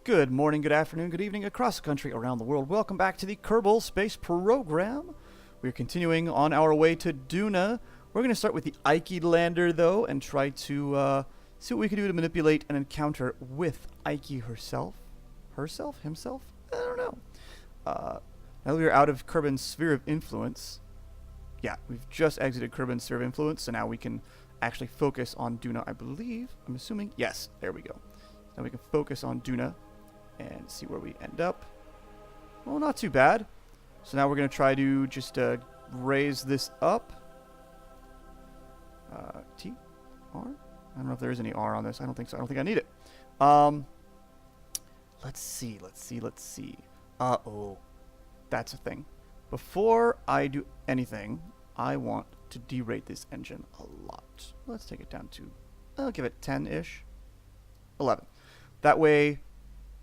Good morning, good afternoon, good evening, across the country, around the world. Welcome back to the Kerbal Space Program. We're continuing on our way to Duna. We're going to start with the Ike lander, though, and try to see what we can do to manipulate an encounter with Ike herself. Herself? Himself? I don't know. Now that we're out of Kerbin's sphere of influence. Yeah, we've just exited Kerbin's sphere of influence, so now we can actually focus on Duna, I believe. I'm assuming. Yes, there we go. Now we can focus on Duna and see where we end up. Well, not too bad. So now we're going to try to just raise this up. T? R? I don't know if there is any R on this. I don't think so. I don't think I need it. Let's see. Uh-oh. That's a thing. Before I do anything, I want to derate this engine a lot. Let's take it down to, I'll give it 10-ish. 11. That way,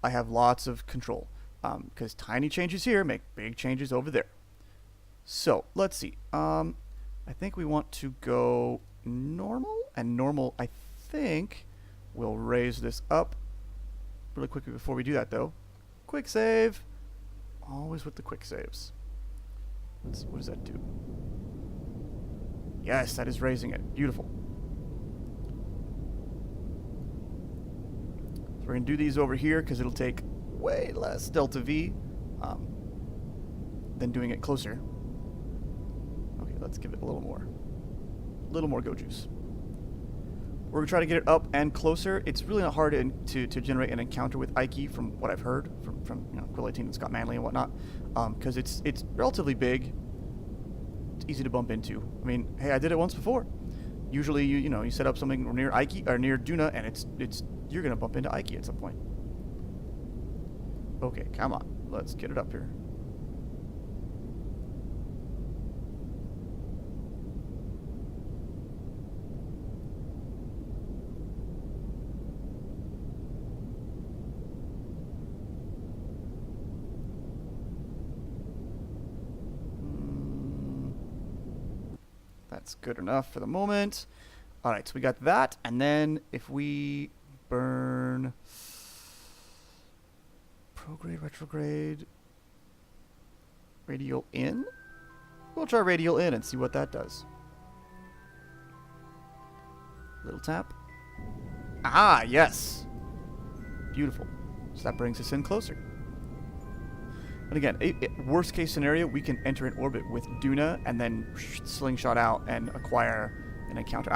I have lots of control. Because tiny changes here make big changes over there. So, let's see. I think we want to go normal. And normal, I think, we'll raise this up really quickly before we do that, though. Quick save. Always with the quick saves. Let's see, what does that do? Yes, that is raising it. Beautiful. We're going to do these over here because it'll take way less delta V than doing it closer. Okay, let's give it a little more. A little more go juice. We're going to try to get it up and closer. It's really not hard to generate an encounter with Ike from what I've heard from Quill 18 and Scott Manley and whatnot. Because it's relatively big. It's easy to bump into. I mean, hey, I did it once before. Usually, you set up something near Ike or near Duna, and it's you're gonna bump into Ike at some point. Okay, come on, let's get it up here. That's good enough for the moment. All right, so we got that, and then if we burn prograde, retrograde, radial in, we'll try radial in and see what that does. Little tap. Ah, yes. Beautiful. So that brings us in closer. And again, worst case scenario, we can enter an orbit with Duna and then slingshot out and acquire an encounter.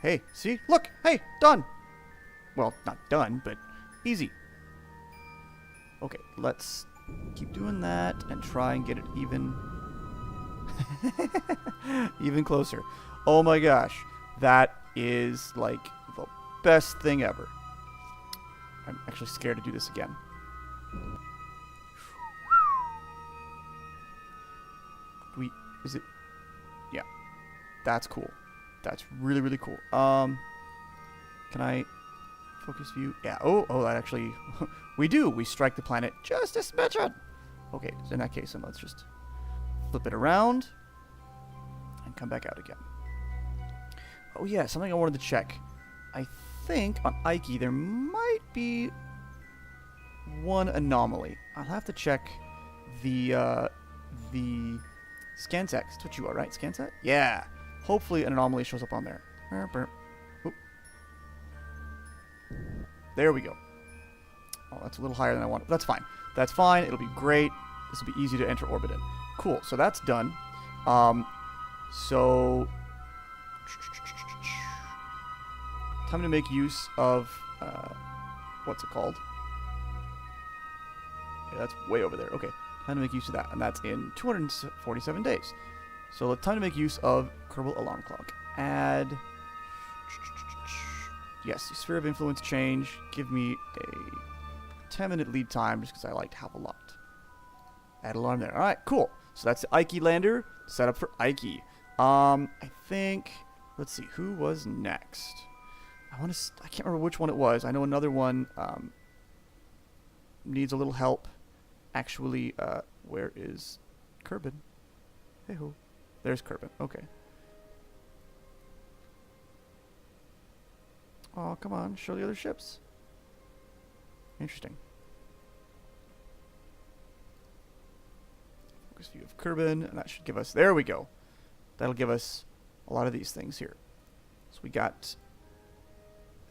Hey, see? Look! Hey, done! Well, not done, but easy. Okay, let's keep doing that and try and get it even... even closer. Oh my gosh. That is, like, the best thing ever. I'm actually scared to do this again. Is it? Yeah. That's cool. That's really, really cool. Can I focus view? Yeah. Oh, that actually, we do. We strike the planet just a smidgen. Okay, so in that case, then let's just flip it around and come back out again. Oh yeah, something I wanted to check. I think on Ike there might be one anomaly. I'll have to check the ScanSec. That's what you are, right? ScanSec? Yeah. Hopefully an anomaly shows up on there. Oop. There we go. Oh, that's a little higher than I want. That's fine. That's fine. It'll be great. This will be easy to enter orbit in. Cool. So that's done. So time to make use of what's it called? Yeah, that's way over there. Okay. Time to make use of that, and that's in 247 days. So it's time to make use of Kerbal Alarm Clock. Add... Yes, the Sphere of Influence change. Give me a 10-minute lead time, just because I like to have a lot. Add alarm there. Alright, cool. So that's the Ike lander, set up for Ike. I think... Let's see, who was next? I can't remember which one it was. I know another one needs a little help. Actually, where is Kerbin? Hey-ho. There's Kerbin. Okay. Oh, come on. Show the other ships. Interesting. Focus view of Kerbin, and that should give us, there we go. That'll give us a lot of these things here. So we got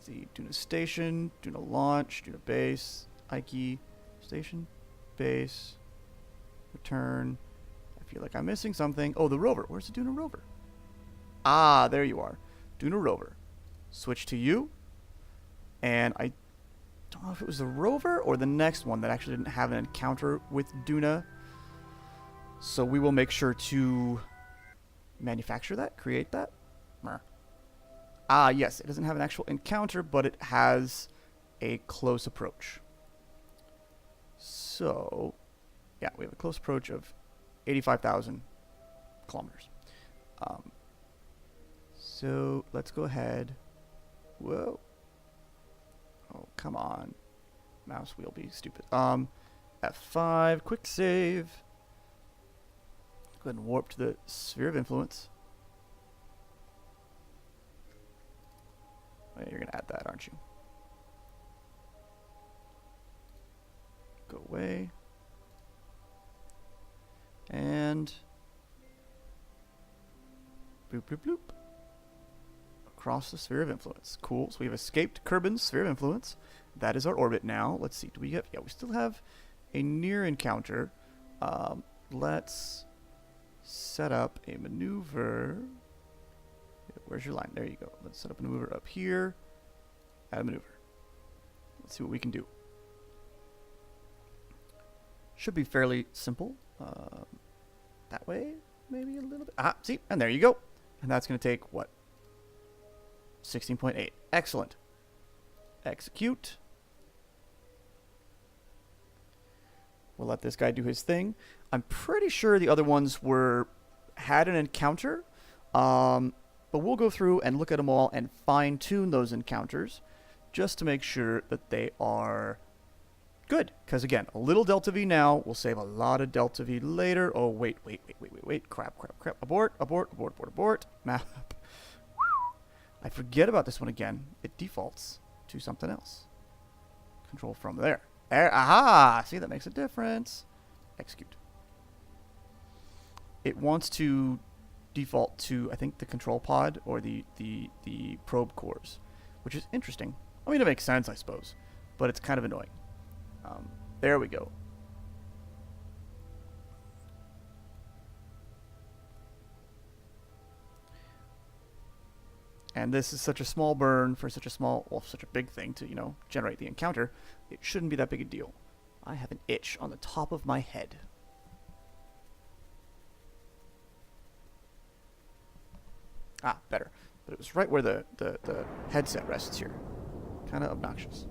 the Duna station, Duna launch, Duna base, Ike station, base, return. I feel like I'm missing something. Oh, the rover. Where's the Duna rover? Ah, there you are. Duna rover. Switch to you. And I don't know if it was the rover or the next one that actually didn't have an encounter with Duna. So we will make sure to manufacture that, create that. Ah, yes, it doesn't have an actual encounter, but it has a close approach. So, yeah, we have a close approach of 85,000 kilometers. So let's go ahead. Whoa. Oh, come on. Mouse wheel be stupid. F5, quick save. Go ahead and warp to the sphere of influence. Oh, yeah, you're going to add that, aren't you? Go away. And bloop, bloop, bloop. Across the sphere of influence. Cool. So we have escaped Kerbin's sphere of influence. That is our orbit now. Let's see. Do we have... Yeah, we still have a near encounter. Let's set up a maneuver. Where's your line? There you go. Let's set up a maneuver up here. Add a maneuver. Let's see what we can do. Should be fairly simple. That way, maybe a little bit. Ah, see, and there you go. And that's going to take, what? 16.8. Excellent. Execute. We'll let this guy do his thing. I'm pretty sure the other ones had an encounter. But we'll go through and look at them all and fine-tune those encounters just to make sure that they are good. Because, again, a little delta V now will save a lot of delta V later. Oh, wait. Crap. Abort. Map. I forget about this one again. It defaults to something else. Control from there. Aha! See, that makes a difference. Execute. It wants to default to, I think, the control pod or the probe cores, which is interesting. I mean, it makes sense, I suppose, but it's kind of annoying. There we go. And this is such a small burn for such a big thing to, generate the encounter. It shouldn't be that big a deal. I have an itch on the top of my head. Ah, better. But it was right where the headset rests here. Kind of obnoxious.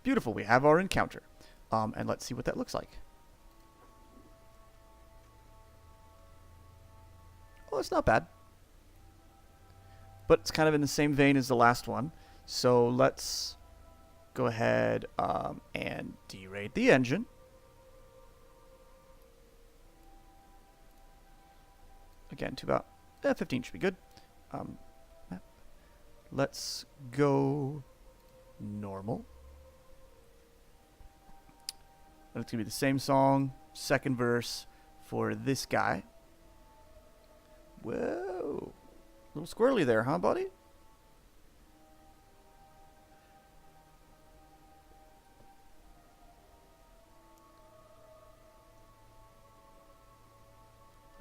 Beautiful, we have our encounter. And let's see what that looks like. Oh, it's not bad. But it's kind of in the same vein as the last one. So let's go ahead and derate the engine. Again, to about 15 should be good. Let's go normal. And it's going to be the same song, second verse for this guy. Whoa. A little squirrely there, huh, buddy?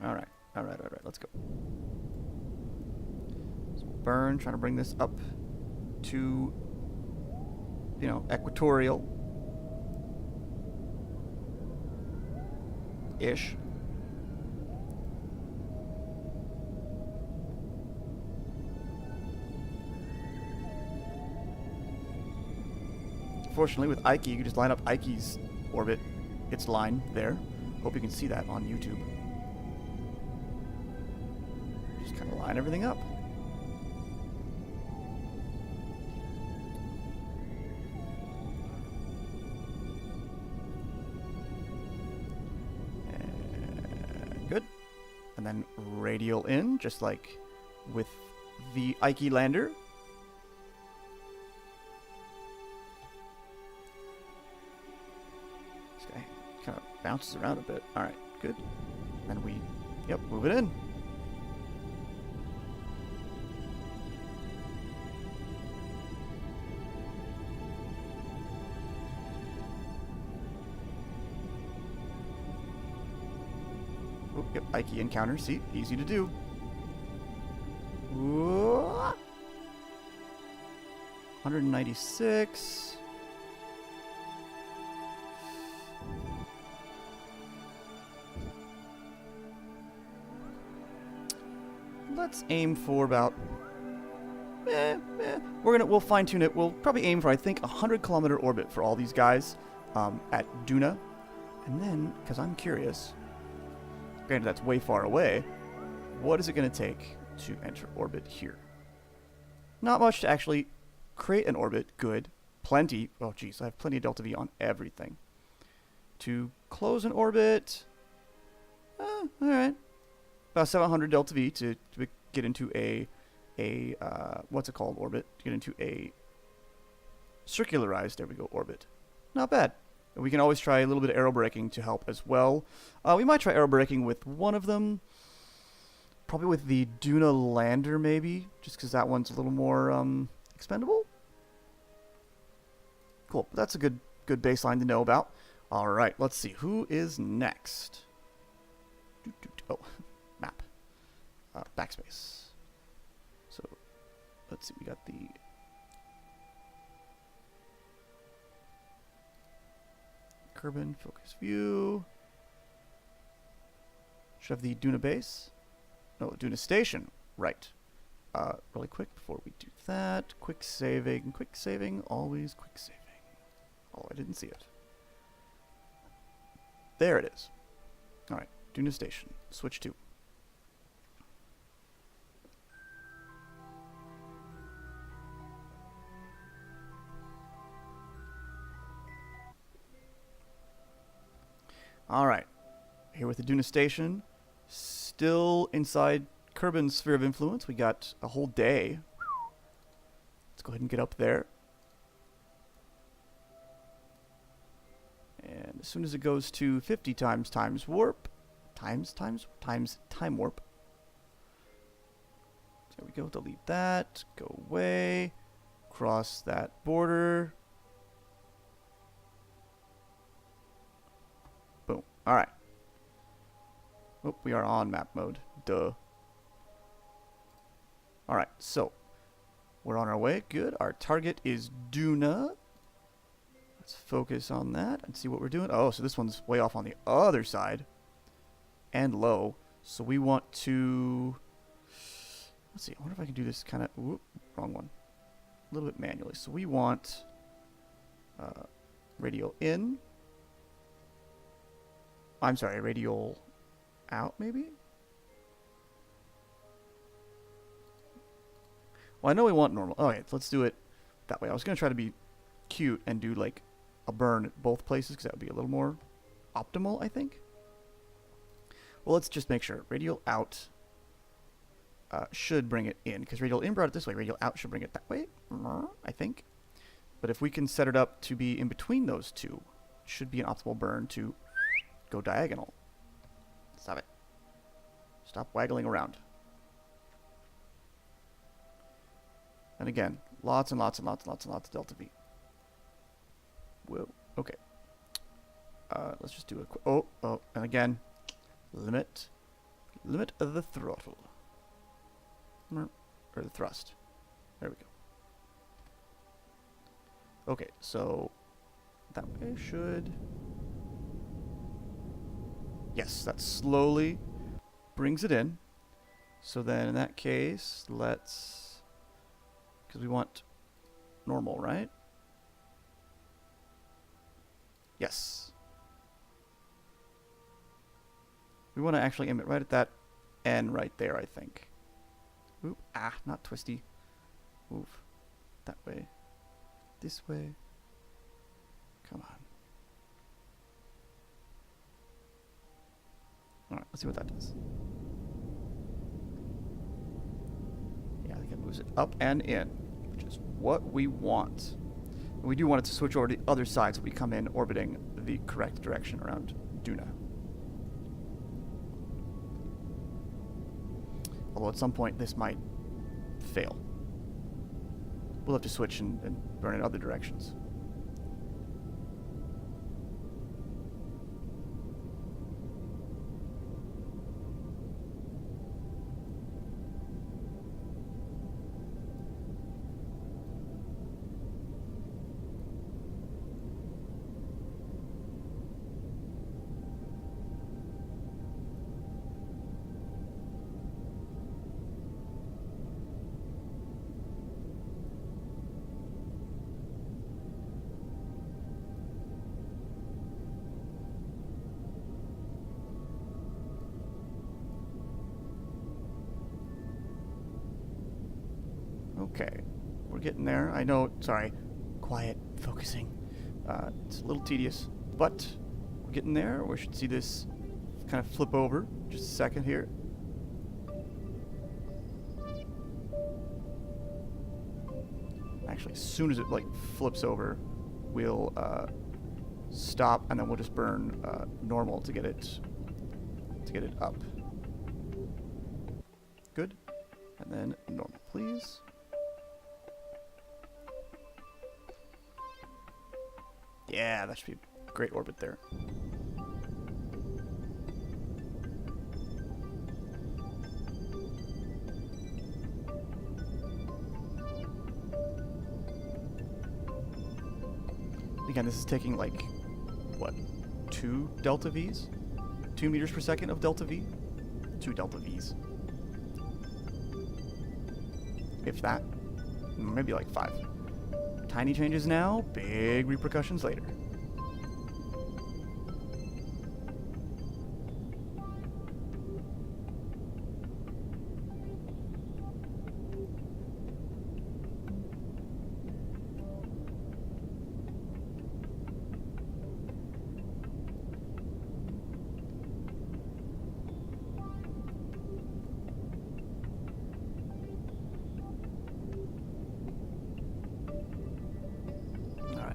All right. Let's go. So burn, trying to bring this up to, equatorial-ish. Fortunately, with Ike, you can just line up Ike's orbit, its line there. Hope you can see that on YouTube. Just kind of line everything up. and then radial in, just like with the Ike lander. This guy kind of bounces around a bit. All right, good. And we, yep, move it in. Oh, yep, Ike encounter. See, easy to do. Whoa. 196. Let's aim for about. We'll fine tune it. We'll probably aim for, I think, 100-kilometer orbit for all these guys at Duna, and then because I'm curious. Granted, that's way far away. What is it going to take to enter orbit here? Not much to actually create an orbit. Good. Plenty. Oh, geez. I have plenty of delta V on everything. To close an orbit. All right. About 700 delta V to get into a what's it called, orbit? To get into a circularized, there we go, orbit. Not bad. We can always try a little bit of aerobraking to help as well. We might try aerobraking with one of them. Probably with the Duna lander, maybe. Just because that one's a little more expendable. Cool. That's a good baseline to know about. All right, let's see. Who is next? Oh, map. Backspace. So, let's see. We got the... Kerbin, focus view. Should have the Duna base. No, Duna station. Right. Really quick before we do that. Quick saving. Quick saving. Always quick saving. Oh, I didn't see it. There it is. Alright. Duna station. Switch to. Alright. Here with the Duna station. Still inside Kerbin's sphere of influence. We got a whole day. Let's go ahead and get up there. And as soon as it goes to 50 times warp. Times time warp. There we go. Delete that. Go away. Cross that border. Boom. Alright. Oh, we are on map mode. Duh. Alright, so we're on our way. Good. Our target is Duna. Let's focus on that and see what we're doing. Oh, so this one's way off on the other side. And low. So we want to... Let's see. I wonder if I can do this kind of... Wrong one. A little bit manually. So we want... radial in. I'm sorry, radial... out, maybe? Well, I know we want normal. Oh, okay, let's do it that way. I was going to try to be cute and do, like, a burn at both places, because that would be a little more optimal, I think. Well, let's just make sure. Radial out should bring it in, because radial in brought it this way. Radial out should bring it that way, I think. But if we can set it up to be in between those two, it should be an optimal burn to go diagonal. Stop it. Stop waggling around. And again, lots and lots and lots and lots and lots of delta V. Whoa. Okay. Let's just do a quick... Oh, and again, limit of the throttle. Or the thrust. There we go. Okay, so that way should... Yes, that slowly brings it in. So then in that case, let's... Because we want normal, right? Yes. We want to actually aim it right at that N right there, I think. Oop, not twisty. Move. That way. This way. Come on. Alright, let's see what that does. It moves it up and in, which is what we want. And we do want it to switch over to the other side so we come in orbiting the correct direction around Duna. Although at some point this might fail. We'll have to switch and burn in other directions. Okay, we're getting there. I know, sorry, quiet, focusing. It's a little tedious, but we're getting there. We should see this kind of flip over. Just a second here. Actually, as soon as it like flips over, we'll stop, and then we'll just burn normal to get it up. Good, and then normal, please. Yeah, that should be a great orbit there. Again, this is taking like, what, 2 delta Vs? 2 meters per second of delta V? 2 delta Vs. If that. Maybe like 5. Tiny changes now, big repercussions later.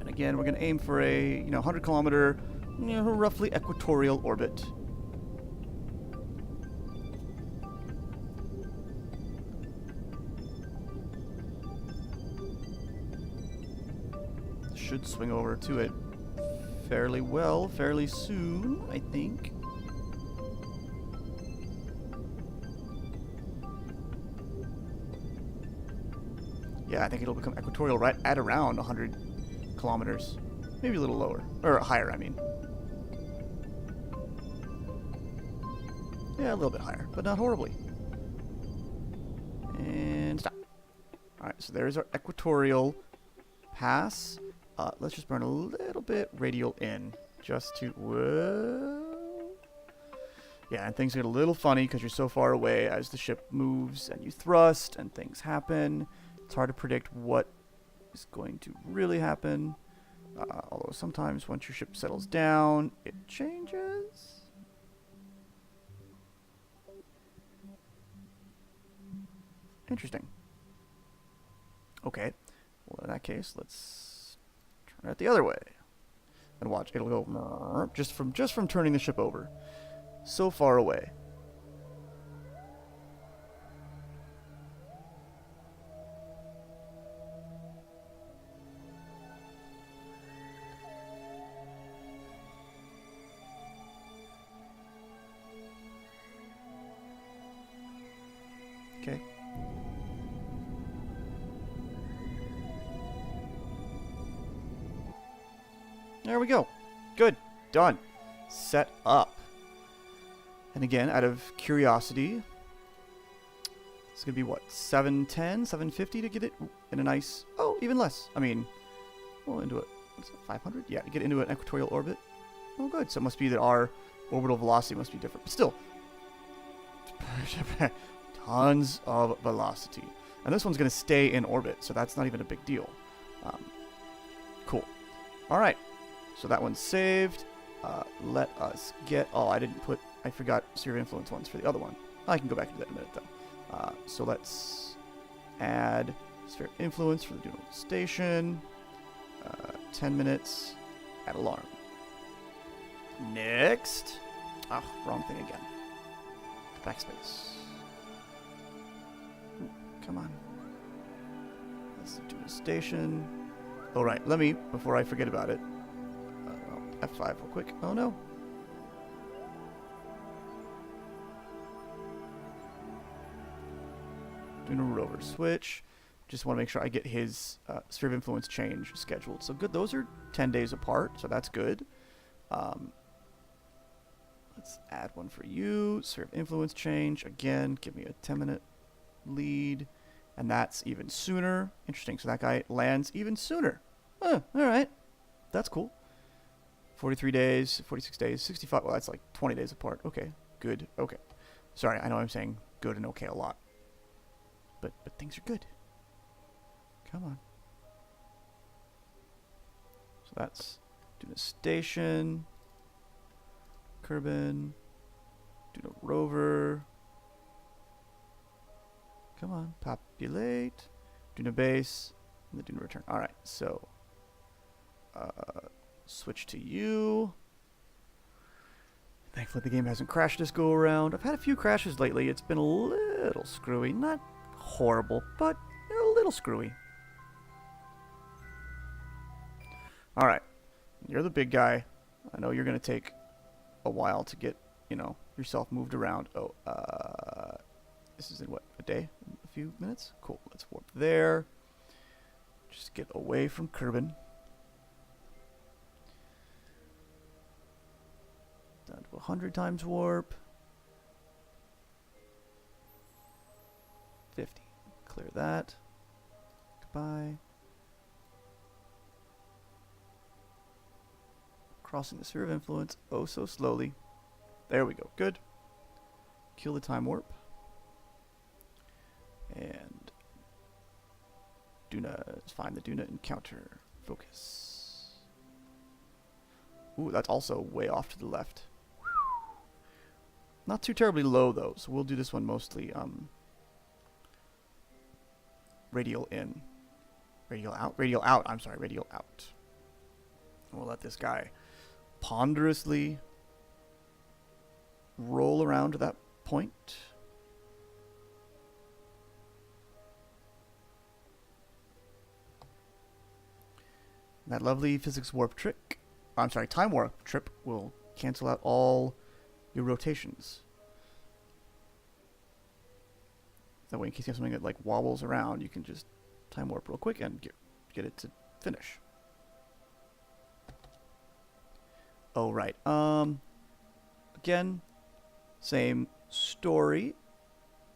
Again, we're going to aim for a 100 kilometer, roughly equatorial orbit. Should swing over to it fairly well, fairly soon, I think. Yeah, I think it'll become equatorial right at around 100 kilometers. Maybe a little lower. Or higher, I mean. Yeah, a little bit higher, but not horribly. And stop. Alright, so there's our equatorial pass. Let's just burn a little bit radial in. Just to... Whoa. Yeah, and things get a little funny because you're so far away as the ship moves and you thrust and things happen. It's hard to predict what is going to really happen. Although sometimes once your ship settles down, it changes. Interesting. Okay. Well, in that case, let's turn it the other way. And watch, it'll go just from turning the ship over. So far away. Okay. There we go. Good. Done. Set up. And again, out of curiosity, it's going to be what? 710, 750 to get it in a nice... Oh, even less. I mean, well, into it. What's it, 500? Yeah, to get into an equatorial orbit. Oh, good. So it must be that our orbital velocity must be different. But still. Tons of velocity. And this one's going to stay in orbit, so that's not even a big deal. Cool. All right. So that one's saved. Let us get... Oh, I forgot sphere of influence ones for the other one. I can go back to that in a minute, though. So let's add sphere of influence for the Duna station. 10 minutes. Add alarm. Next. Oh, wrong thing again. Backspace. Ooh, come on. Let's do the station. All right, let me, before I forget about it, F5 real quick. Oh no. Doing a rover switch. Just want to make sure I get his sphere of influence change scheduled. So good, those are 10 days apart, so that's good. Let's add one for you. Sphere of influence change. Again, give me a 10-minute lead. And that's even sooner. Interesting, so that guy lands even sooner. All right. That's cool. 43 days, 46 days, 65. Well, that's like 20 days apart. Okay, good. Okay. Sorry, I know I'm saying good and okay a lot. But things are good. Come on. So that's Duna Station, Kerbin, Duna Rover. Come on, populate, Duna Base, and the Duna Return. All right, so switch to you. Thankfully, the game hasn't crashed this go around. I've had a few crashes lately. It's been a little screwy, not horrible, but a little screwy. All right, you're the big guy. I know you're gonna take a while to get, yourself moved around. Oh, this is in what, a day? A few minutes? Cool, let's warp there. Just get away from Kerbin. Down to 100 times warp. 50. Clear that. Goodbye. Crossing the sphere of influence oh so slowly. There we go. Good. Kill the time warp. And find the Duna encounter. Focus. Ooh, that's also way off to the left. Not too terribly low though, so we'll do this one mostly radial in. Radial out? Radial out, I'm sorry, radial out. We'll let this guy ponderously roll around to that point. That lovely physics warp trick, I'm sorry, time warp trip will cancel out all your rotations. That way, in case you have something that like wobbles around, you can just time warp real quick and get it to finish. Oh, right. Again, same story.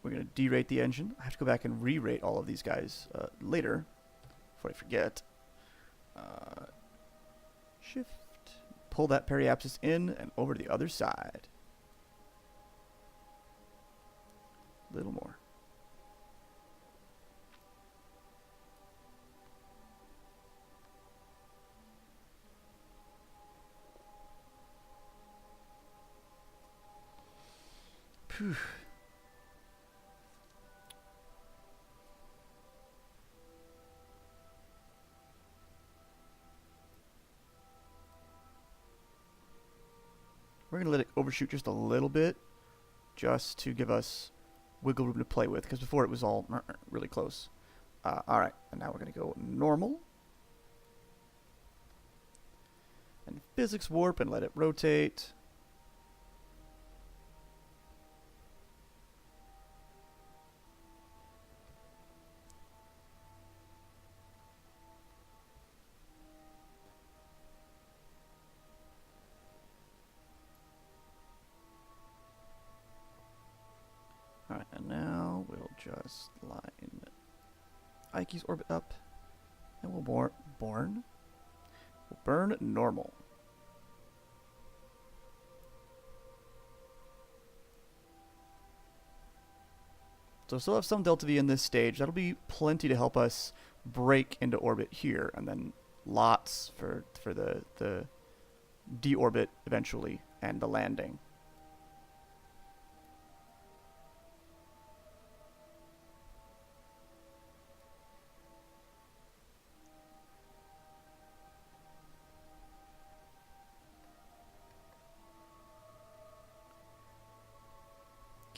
We're going to derate the engine. I have to go back and re-rate all of these guys later, before I forget. Shift. Pull that periapsis in and over to the other side. A little more. Phew. We're going to let it overshoot just a little bit, just to give us wiggle room to play with, because before it was all really close. Alright, and now we're going to go normal. And physics warp and let it rotate. Alright, and now we'll just line Ike's orbit up, and we'll burn normal. So still have some delta V in this stage. That'll be plenty to help us break into orbit here, and then lots for the deorbit eventually and the landing.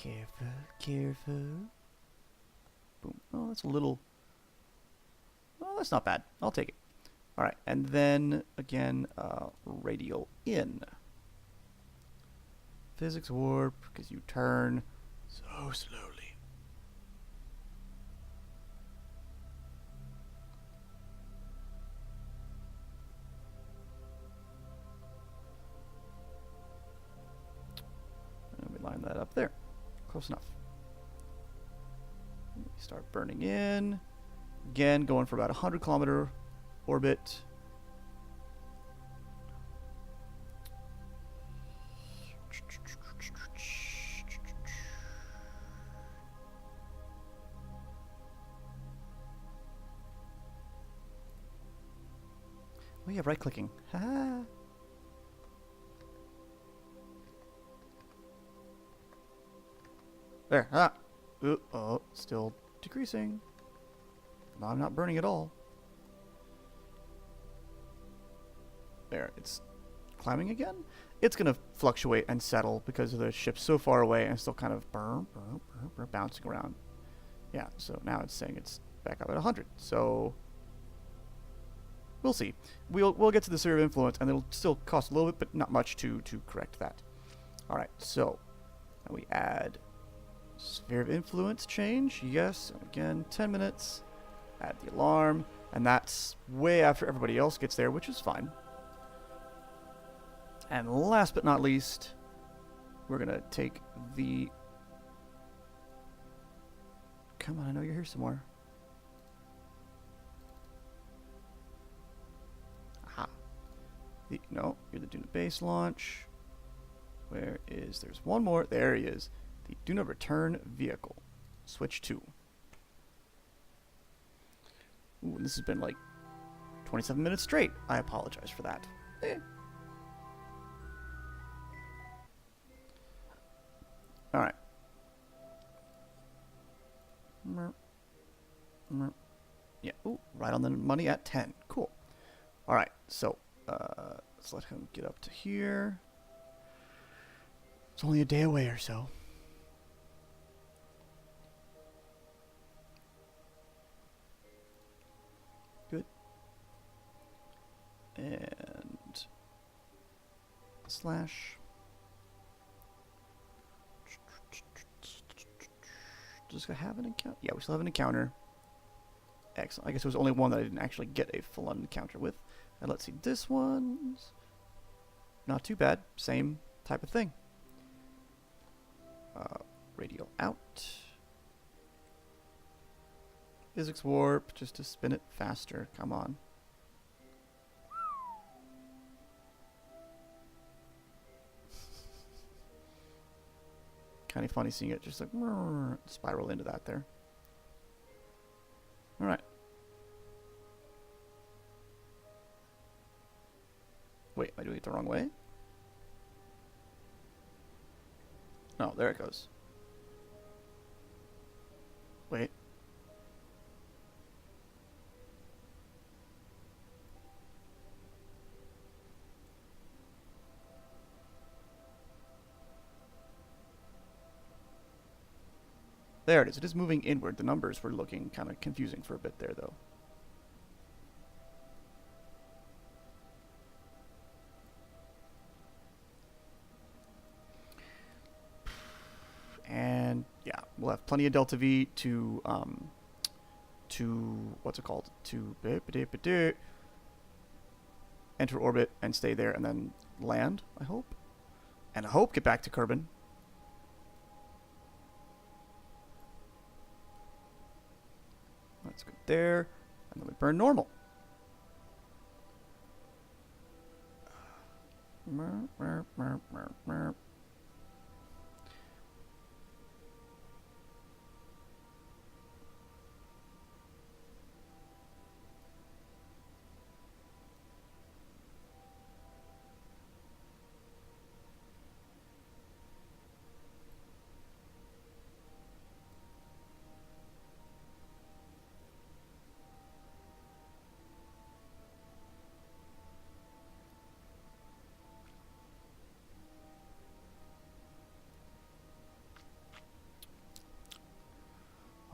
Careful, careful. Boom. Oh, that's a little... Oh, that's not bad. I'll take it. All right, and then, again, radial in. Physics warp, because you turn so slowly. And we line that up there. Close enough. We start burning in. Again, going for about 100-kilometer orbit. Oh yeah, right-clicking. Ha! There. Ah. Ooh, oh, still decreasing. No, I'm not burning at all. There, it's climbing again. It's gonna fluctuate and settle because the ship's so far away and still kind of bouncing around. Yeah, so now it's saying it's back up at 100. So we'll see. We'll get to the sphere of influence, and it'll still cost a little bit, but not much to correct that. All right, so now we add sphere of influence change. Yes, again, 10 minutes. Add the alarm, and that's way after everybody else gets there, which is fine. And last but not least, we're gonna take the... Come on, I know you're here somewhere. Aha. No, you're the Duna base launch. Where is... There's one more. There he is. The Duna return vehicle. Switch 2. Ooh, this has been like 27 minutes straight. I apologize for that. Alright. Yeah, ooh, right on the money at 10. Cool. Alright, so let's let him get up to here. It's only a day away or so. Good. And slash. Does it have an encounter? Yeah, we still have an encounter. Excellent. I guess there was only one that I didn't actually get a full-on encounter with. And let's see, this one's not too bad. Same type of thing. Radio out. Physics warp, just to spin it faster. Come on. Kind of funny seeing it just like spiral into that there. All right. Wait, am I doing it the wrong way? No, there it goes. Wait. There it is. It is moving inward. The numbers were looking kind of confusing for a bit there, though. And yeah, we'll have plenty of delta V to what's it called? To enter orbit and stay there, and then land. I hope, and I hope get back to Kerbin. That's good there. And then we burn normal.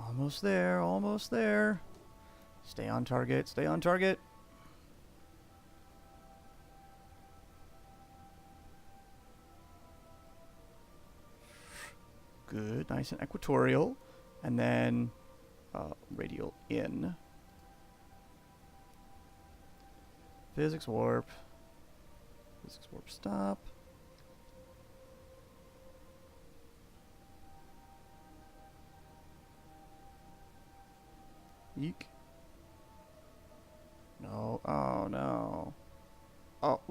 Almost there, almost there. Stay on target, stay on target. Good, nice and equatorial. And then radial in. Physics warp. Physics warp stop. Eek. No, oh no. Oh,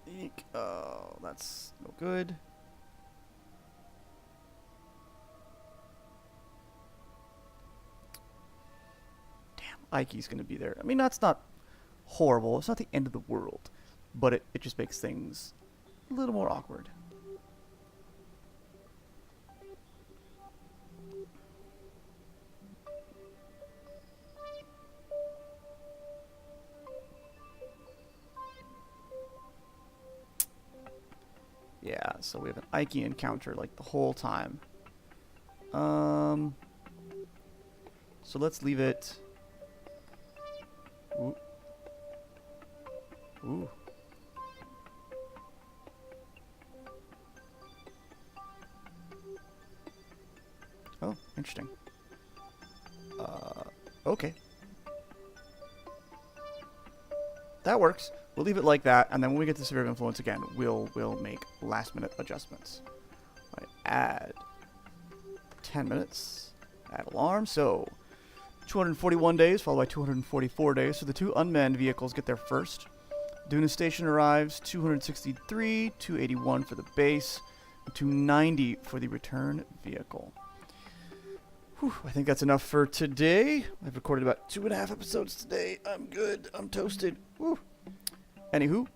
eek. Oh, that's no good. Ike's going to be there. I mean, that's not horrible. It's not the end of the world. But it just makes things a little more awkward. Yeah, so we have an Ike encounter like the whole time. So let's leave it... Ooh. Ooh. Oh, interesting. Okay. That works. We'll leave it like that, and then when we get to Sphere of Influence again, we'll make last-minute adjustments. All right, add 10 minutes. Add alarm, so... 241 days, followed by 244 days. So the two unmanned vehicles get there first. Duna Station arrives, 263, 281 for the base, 290 for the return vehicle. Whew, I think that's enough for today. I've recorded about 2.5 episodes today. I'm good. I'm toasted. Woo. Anywho,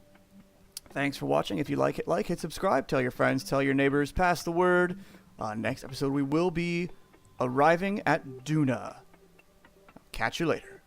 thanks for watching. If you like it, hit subscribe, tell your friends, tell your neighbors, pass the word. Next episode, we will be arriving at Duna. Catch you later.